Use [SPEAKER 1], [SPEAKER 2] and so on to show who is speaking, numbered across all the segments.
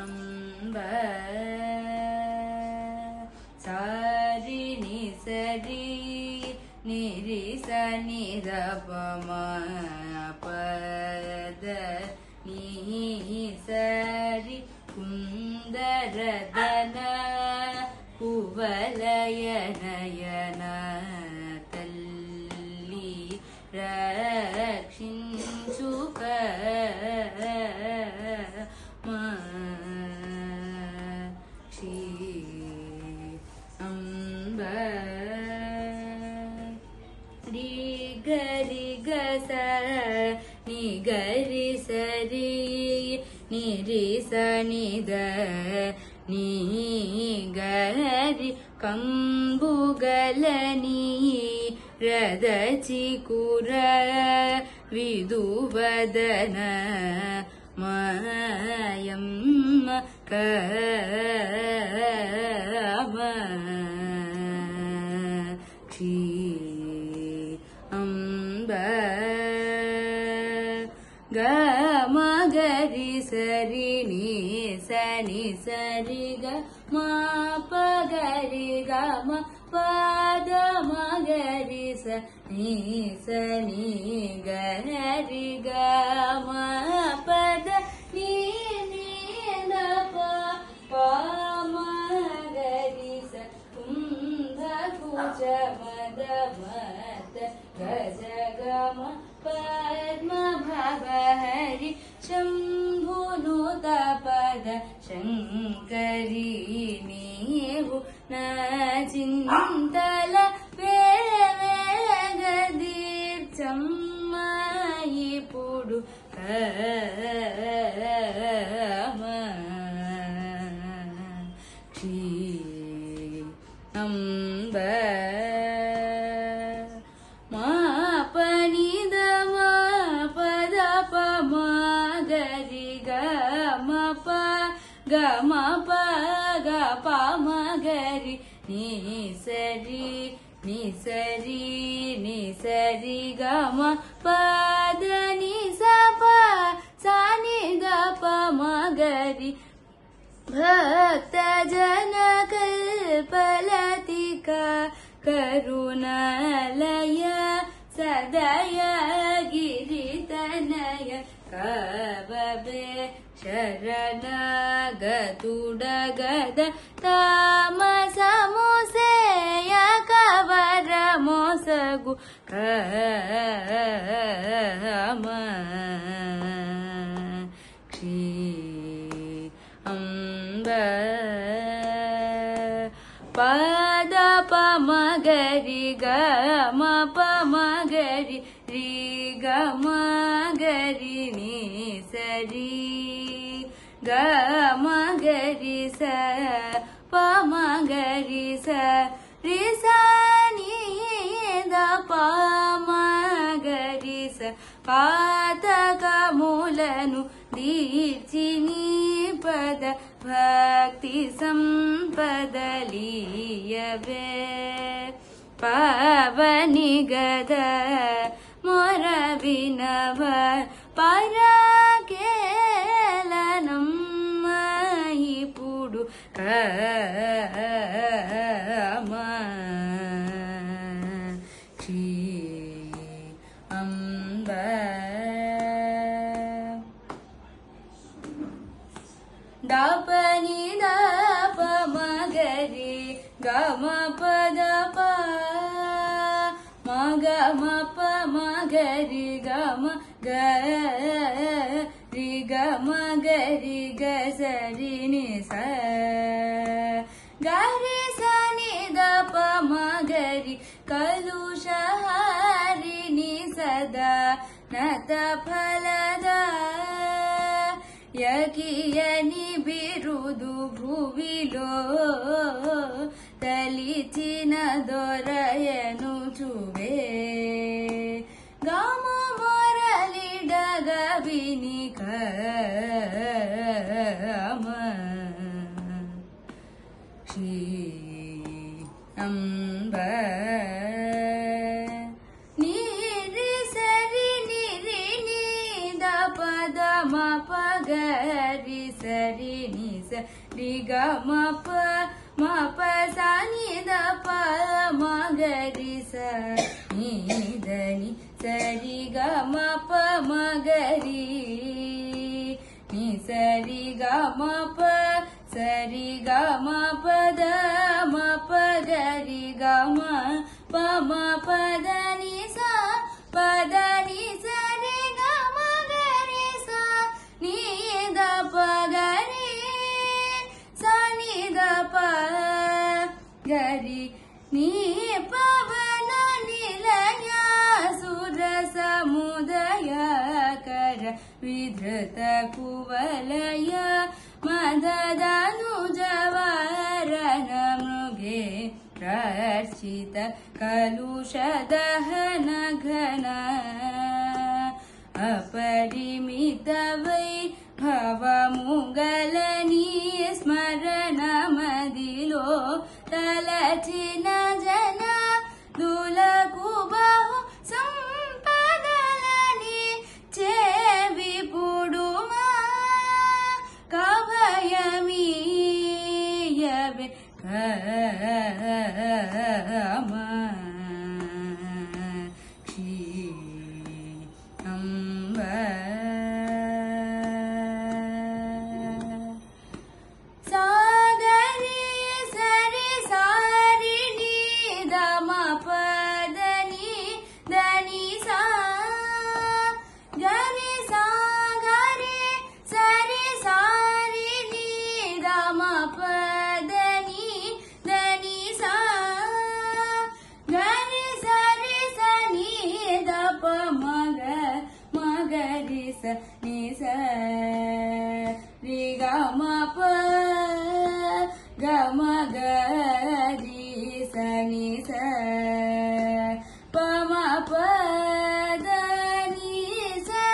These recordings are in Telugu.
[SPEAKER 1] అంబ సారి ని సరి నిరి సని రపమ పద నీ సరి కుందరదన కువలయ నయన తల్లి రక్షించుక మాక్షి అంబ రి గరి గస ని గరి సరి ని రి స ని ద నీ గరి కంబుగలని రదచికుర విదువదన మాయమ్మ కామాక్షి అంబ గమ గరి సరి ని సని సరి గ మా పగరి గమ పద మగరి సని సని గరి గమ పద నీ ద ప మగరి స కుంభ కుచ మద మత గజ గమ పద్మ భవ హరి శంభునుత పద శంకరి నీవు నా చింతల వేగదీర్చమ్మ ఇప్పుడు కామాక్షి అంబ మా పని ద మా పద ప మా గరి గ మా ప గ మా ప గ ప మా గరి ని సరి ని సరి ని సరి గ మా పద ని స ప సా ని ద ప మా గరి భక్త జన కల్పలతికా కరుణాలయ సదయ గిరితనయ కవబే శరణగతుడగద తామసముసేయ కవరమోసగు కామాక్షి అంబ పద ప మగరి గ మ ప మగరి రి గ మగరి ని సరి గ మగరి స ప మగరి స రి స ని ద ప మగరి స పాతకములను దీర్చి నీ పద భక్తి సంపదలీయవే పవని గద మొర వినవ పరకేలనమ్మ ఇప్పుడు కామాక్షి అంబ దాపని దాప మగరి గమ పద ప మగ మ ప మగరి గమ గరి గమ గరి గ సరి ని స గరి స ని ద ప మగరి కలుషహారి ని సదా నత ఫలద యకియని బిరుదు భువిలో తలిచిన దొరయను చువే గమ మొరలిడగ విని కామాక్షి అంబ నీరి గరి సరి ని సరి గ మ ప సా ని ద ప మ గరి స ని ద ని సరి గ మ ప మ గరి ని సరి గ మ ప సరి గ మ ప ద మ ప గరి గ మ ప మ ప ద ని స ప ద ని సరి గ మ గరి స ని ద ప గరి స ని ద ప గరి నీ పవన నిలయ సుర సముదయ కర విధృత కువలయ మదదనుజవరణ మృగే ప్రర్చిత కలుష దహన ఘన अपरिमित वैभवमुगलनी स्मरण मदिलो तलचिन जन दुलकु बहु संपदलनी चेविपुडुमा कभयमीयवे कमा ni sa ri ga ma pa ga ma ga ri sa ni sa pa ma pa da ni sa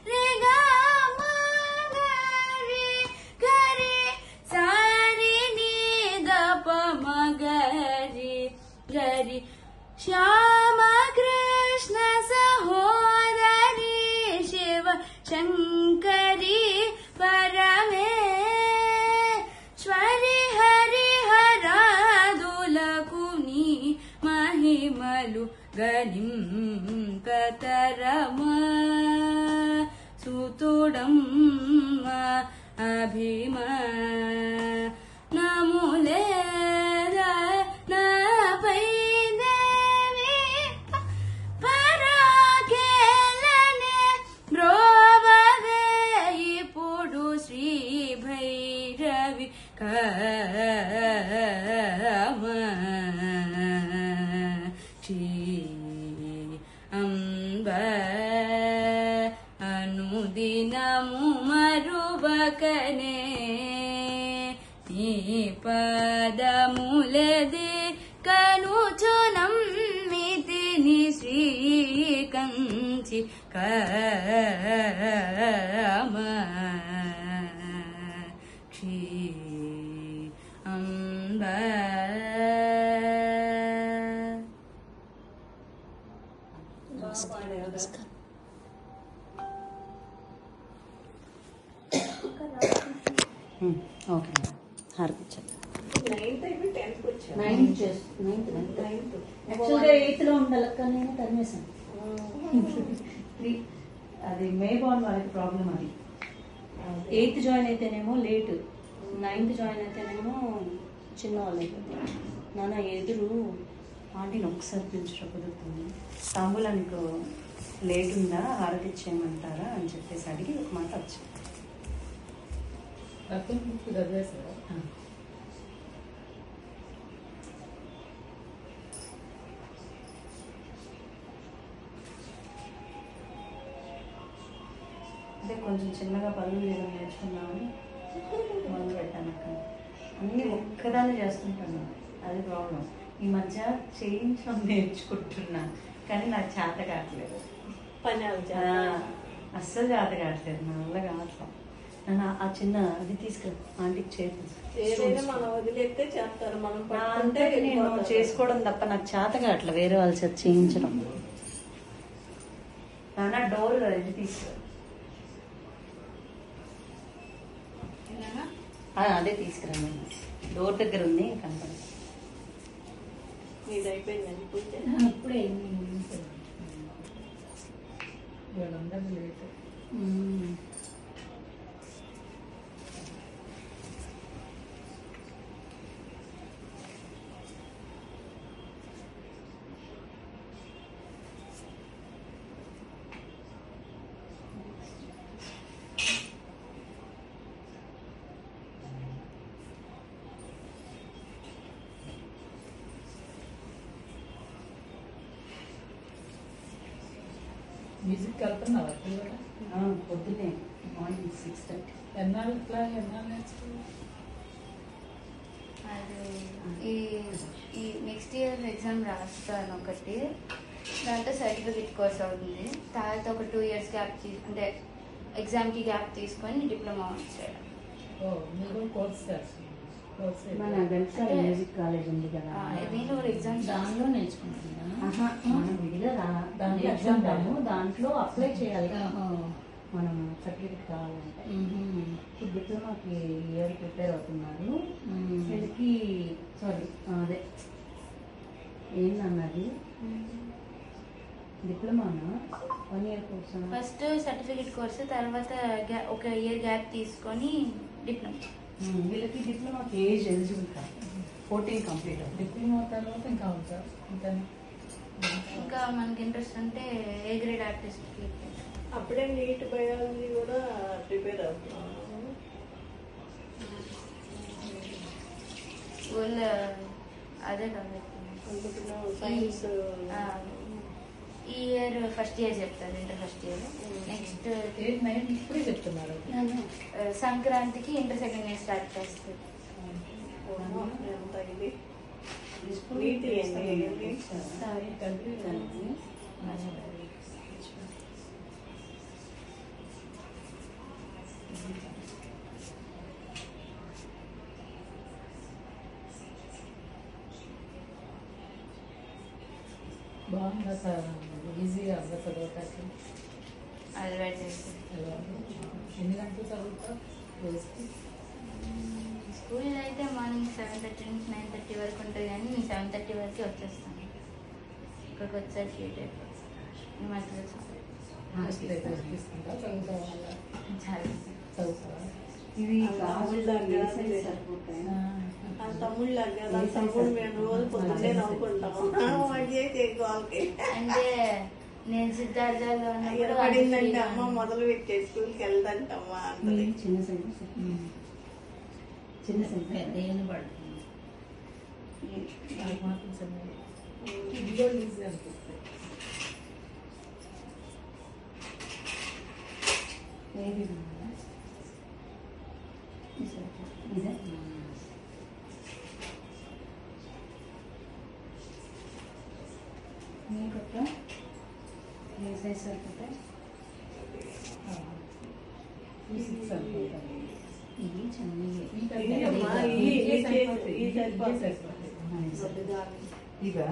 [SPEAKER 1] ri ga ma ga ri sa ri ni da pa ma ga ri Shyama Krishna सहोदरी शिव शंकरी परमेश्वरी हरिहरादुलकुनी महिमलु गनिं कतरम सुतुडम्म अभिमा नमुले అంబ అనుదినము మరువకనే నీ పదములది కనుచునమ్మితిని శ్రీకంచి కామాక్షి అంబ
[SPEAKER 2] ఓకే హార్పించండి. యాక్చువల్గా 8th ఉండాలి కానీ నేను తరిమేశాను. అది మే బాన్ వాళ్ళకి ప్రాబ్లం. అది 8th జాయిన్ అయితేనేమో లేట్, 9th జాయిన్ అయితేనేమో చిన్న వాళ్ళు అయిపోతారు. నాన్న ఎదురు ఆంటీని ఒకసారి పిలిచడం కుదురుతుంది, తాంబూలానికి లేట్ ఉందా హారతి ఇచ్చేయమంటారా అని చెప్పేసి అడిగి ఒక మాట వచ్చింది. అదే కొంచెం చిన్నగా పనులు చేయడం నేర్చుకున్నామని మొదలు పెట్టాను. అక్కడ అన్నీ ఒక్కదాన్ని చేస్తుంటాను, అది ప్రాబ్లం. ఈ మధ్య చేయించడం నేర్చుకుంటున్నా కానీ నాకు చేత కావట్లేదు, అస్సలు చేత కావట్లేదు, నా వల్ల కావట్లేదు. నన్ను ఆ చిన్న అది తీసుకురా ఆంటీకి నేను చేసుకోవడం తప్ప నాకు చేత కావట్లేదు వేరే వాళ్ళ చేత చేయించడం. నాన్న డోర్ ఇది తీసుకురా. అదే తీసుకురండి. డోర్ దగ్గర ఉంది కనపడదు.
[SPEAKER 3] ఇది అయిపోయిందండి పూజ.
[SPEAKER 1] ఇప్పుడే 700 లేట్. మ్యూజిక్ వెళ్తున్నావా కూడా?
[SPEAKER 2] పొద్దున్నే మార్నింగ్ 6:30.
[SPEAKER 1] ఎన్నాళ్ళు నేర్చుకున్నావు?
[SPEAKER 4] అది ఈ నెక్స్ట్ ఇయర్ ఎగ్జామ్ రాస్తాను ఒకటి, దాంతో సర్టిఫికెట్ కోర్స్ అవుతుంది. తర్వాత ఒక 2 years గ్యాప్ అంటే ఎగ్జామ్కి గ్యాప్ తీసుకొని డిప్లొమా వచ్చాడు.
[SPEAKER 1] ఓ మీరు కోర్స్ చేస్తున్నారు?
[SPEAKER 2] మన వెల్సార్ మ్యూజిక్ కాలేజ్ ఉంది కదా,
[SPEAKER 4] నేను కూడా ఎగ్జామ్స్
[SPEAKER 1] దానిలో నేర్చుకుంటున్నా.
[SPEAKER 2] మనం విడిగా
[SPEAKER 1] దాంట్లో
[SPEAKER 2] నేర్చుకుంటాము. దాంట్లో అప్లై చేయాలి మనం సర్టిఫికెట్ కావాలంటే. ఇప్పుడు డిప్లొమాకి ఇయర్ ప్రిపేర్ అవుతున్నారు. వీళ్ళకి సారీ అదే ఏందన్నది డిప్లొమానా 1 year course?
[SPEAKER 4] First certificate course, తర్వాత ఒక ఇయర్ గ్యాప్ తీసుకొని డిప్లొమా.
[SPEAKER 2] వీళ్ళకి డిప్లొమాకి ఏజ్ ఎలిజిబుల్ కాదు, 14 కంప్లీట్ అవుతుంది.
[SPEAKER 1] డిప్లొమా తర్వాత ఇంకా ఉంటారు అంతేనా?
[SPEAKER 4] ఇంకా మనకి ఇంట్రెస్ట్ అంటే ఏ గ్రేడ్ ఆర్టిస్ట్కి
[SPEAKER 3] అప్పుడే నీట్ బయాలజీ కూడా ప్రిపేర్ అవుతున్నాను.
[SPEAKER 4] స్కూల్ అదే కాబట్టి
[SPEAKER 3] సైన్స్
[SPEAKER 4] ఈ ఇయర్ ఫస్ట్ ఇయర్ చెప్తాను, ఇంటర్ ఫస్ట్ ఇయర్. నెక్స్ట్
[SPEAKER 1] ఇప్పుడే చెప్తున్నారు.
[SPEAKER 4] సంక్రాంతికి ఇంటర్ సెకండ్ ఇయర్ స్టార్ట్ చేస్తుంది.
[SPEAKER 3] ఎంత ఇది నీట్ ఏంటి?
[SPEAKER 1] బాగుందా సార్? ఈజీగా ఉందా చదవటానికి?
[SPEAKER 4] అలవాటు చేస్తుంది.
[SPEAKER 1] ఎన్ని గంటలు చదువుతావు రోజుకి?
[SPEAKER 4] స్కూల్ అయితే మార్నింగ్ 7:30 నుంచి 9:30 వరకు ఉంటుంది, కానీ నేను 7:30 వరకే వచ్చేస్తాను. ఇక్కడికి వచ్చేసరికి లేట్ అయిపోతుంది. ఈ మధ్యలో
[SPEAKER 1] తీసుకుంటా చదువుతావా?
[SPEAKER 4] చాలా
[SPEAKER 1] చదువుతావా?
[SPEAKER 2] ఇవి
[SPEAKER 3] తమ్ముళ్ళ కదా, తమ్ముడు మేము రోజు పొద్దున్నే నవ్వుకుంటాము. వాడి చేతి వాళ్ళకి
[SPEAKER 4] అంటే నేను సిద్ధార్థలో
[SPEAKER 3] పడిందంటే అమ్మ మొదలు పెట్టే స్కూల్కి వెళ్దంటమ్మా అంటది.
[SPEAKER 2] చిన్న సైజ్
[SPEAKER 1] పెద్ద ఏం పడుతుంది నాకు మాత్రం చిన్నది. ఇదిగో ఈజీ అనిపిస్తాయి.
[SPEAKER 2] ఏది ఇదే మీకొక ఏ సైజ్ సరిపోతాయి? ఇవి చిన్నవి. ఇవా?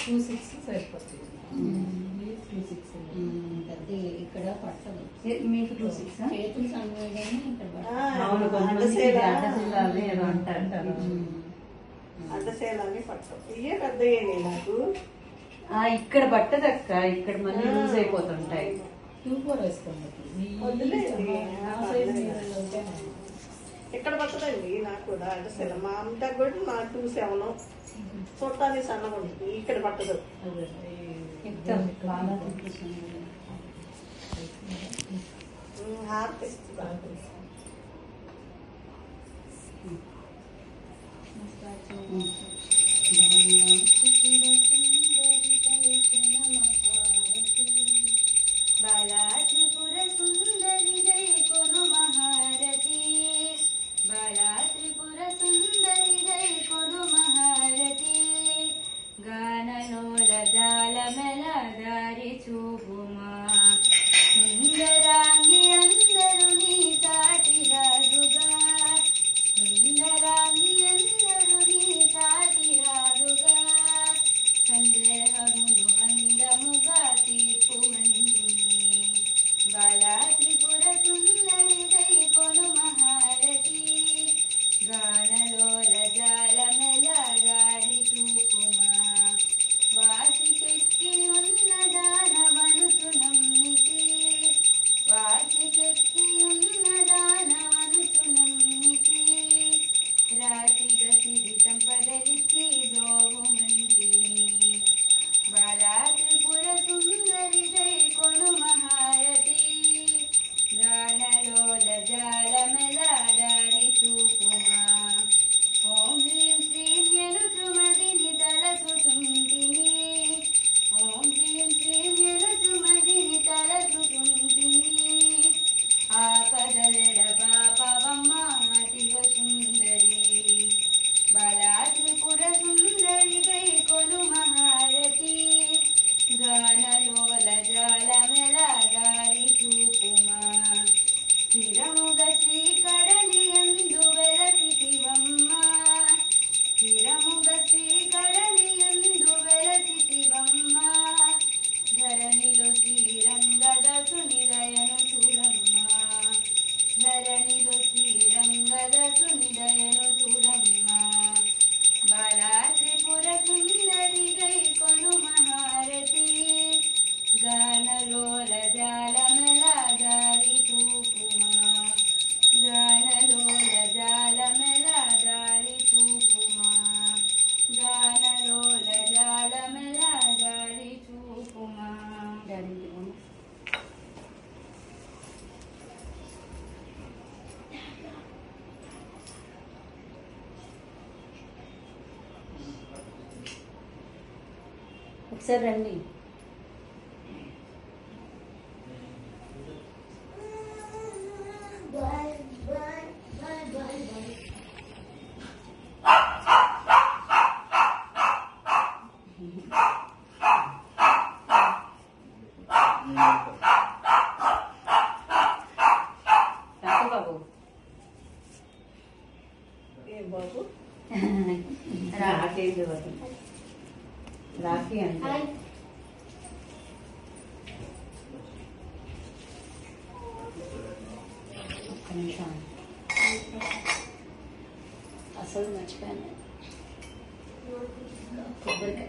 [SPEAKER 1] 2-6 సరిపోతుంది. 2-6
[SPEAKER 5] పెద్ద ఇక్కడ పట్టదు.
[SPEAKER 2] మీకు 2-6
[SPEAKER 5] చేతులు సన్నగానే ఇక్కడ పట్టదు.
[SPEAKER 2] అవును, కొంతమందికి ఇది అడ్డశిల్లాలని ఏదో అంటారు.
[SPEAKER 3] అడ్డసేలని పట్టం. ఇవే పెద్దయ్యాయి నాకు.
[SPEAKER 2] ఇక్కడ పట్టదక్క, ఇక్కడ మళ్ళీ లూజ్ అయిపోతుంటాయి.
[SPEAKER 1] 2-4 వేసుకోండి.
[SPEAKER 3] వద్దులేండి. ఇక్కడ పట్టదండి నాకు కూడా అడ్డసేల. మా అమ్మ కూడా నా 2-7 చూడటానికి సన్నగా ఉంటుంది. ఇక్కడ పట్టదు.
[SPEAKER 2] బాగా
[SPEAKER 3] హార్ట్
[SPEAKER 4] బాలా త్రిపుర సుందరి జై కొను మహారతి, బాలా త్రిపుర సుందరి జై కొను మహారతి, గానలోల జాలమెల దారి చూపుమా, సుందరాంగి అందరు నీ సాటిరారుగా, సుందరాంగి అందరు నీ సాటిరారుగా, సందేహమును అందముగా తీర్పు మంటిని, బాలా త్రిపుర సుందరి
[SPEAKER 2] ఒకసారి రండి. బాబు
[SPEAKER 3] ఏం బాబు
[SPEAKER 2] రాఖీ రాఖీ అంటే ఒక్క నిమిషం అసలు మర్చిపోయాను. కొబ్బరికాయ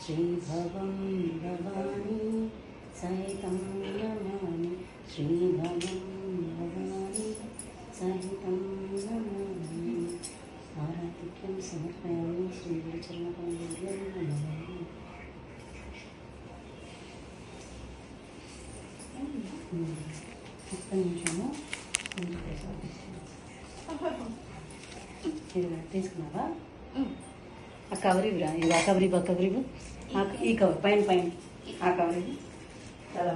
[SPEAKER 2] శ్రీభవం భవాని సహితం నమామి శ్రీభవం భవాని సహితం నమామి ఆరాధిక్యం సమర్పయామి శ్రీచరణం నమామి. ఒక్క నిమిషము తీసుకున్నావా? ఆ కవర్ ఇవ్వరా, ఇది ఆ కవర్ ఇవ్వ, కవర్ ఇవ్వు, ఈ కవర్ పైన ఆ కవర్ ఇవ్వు. అలా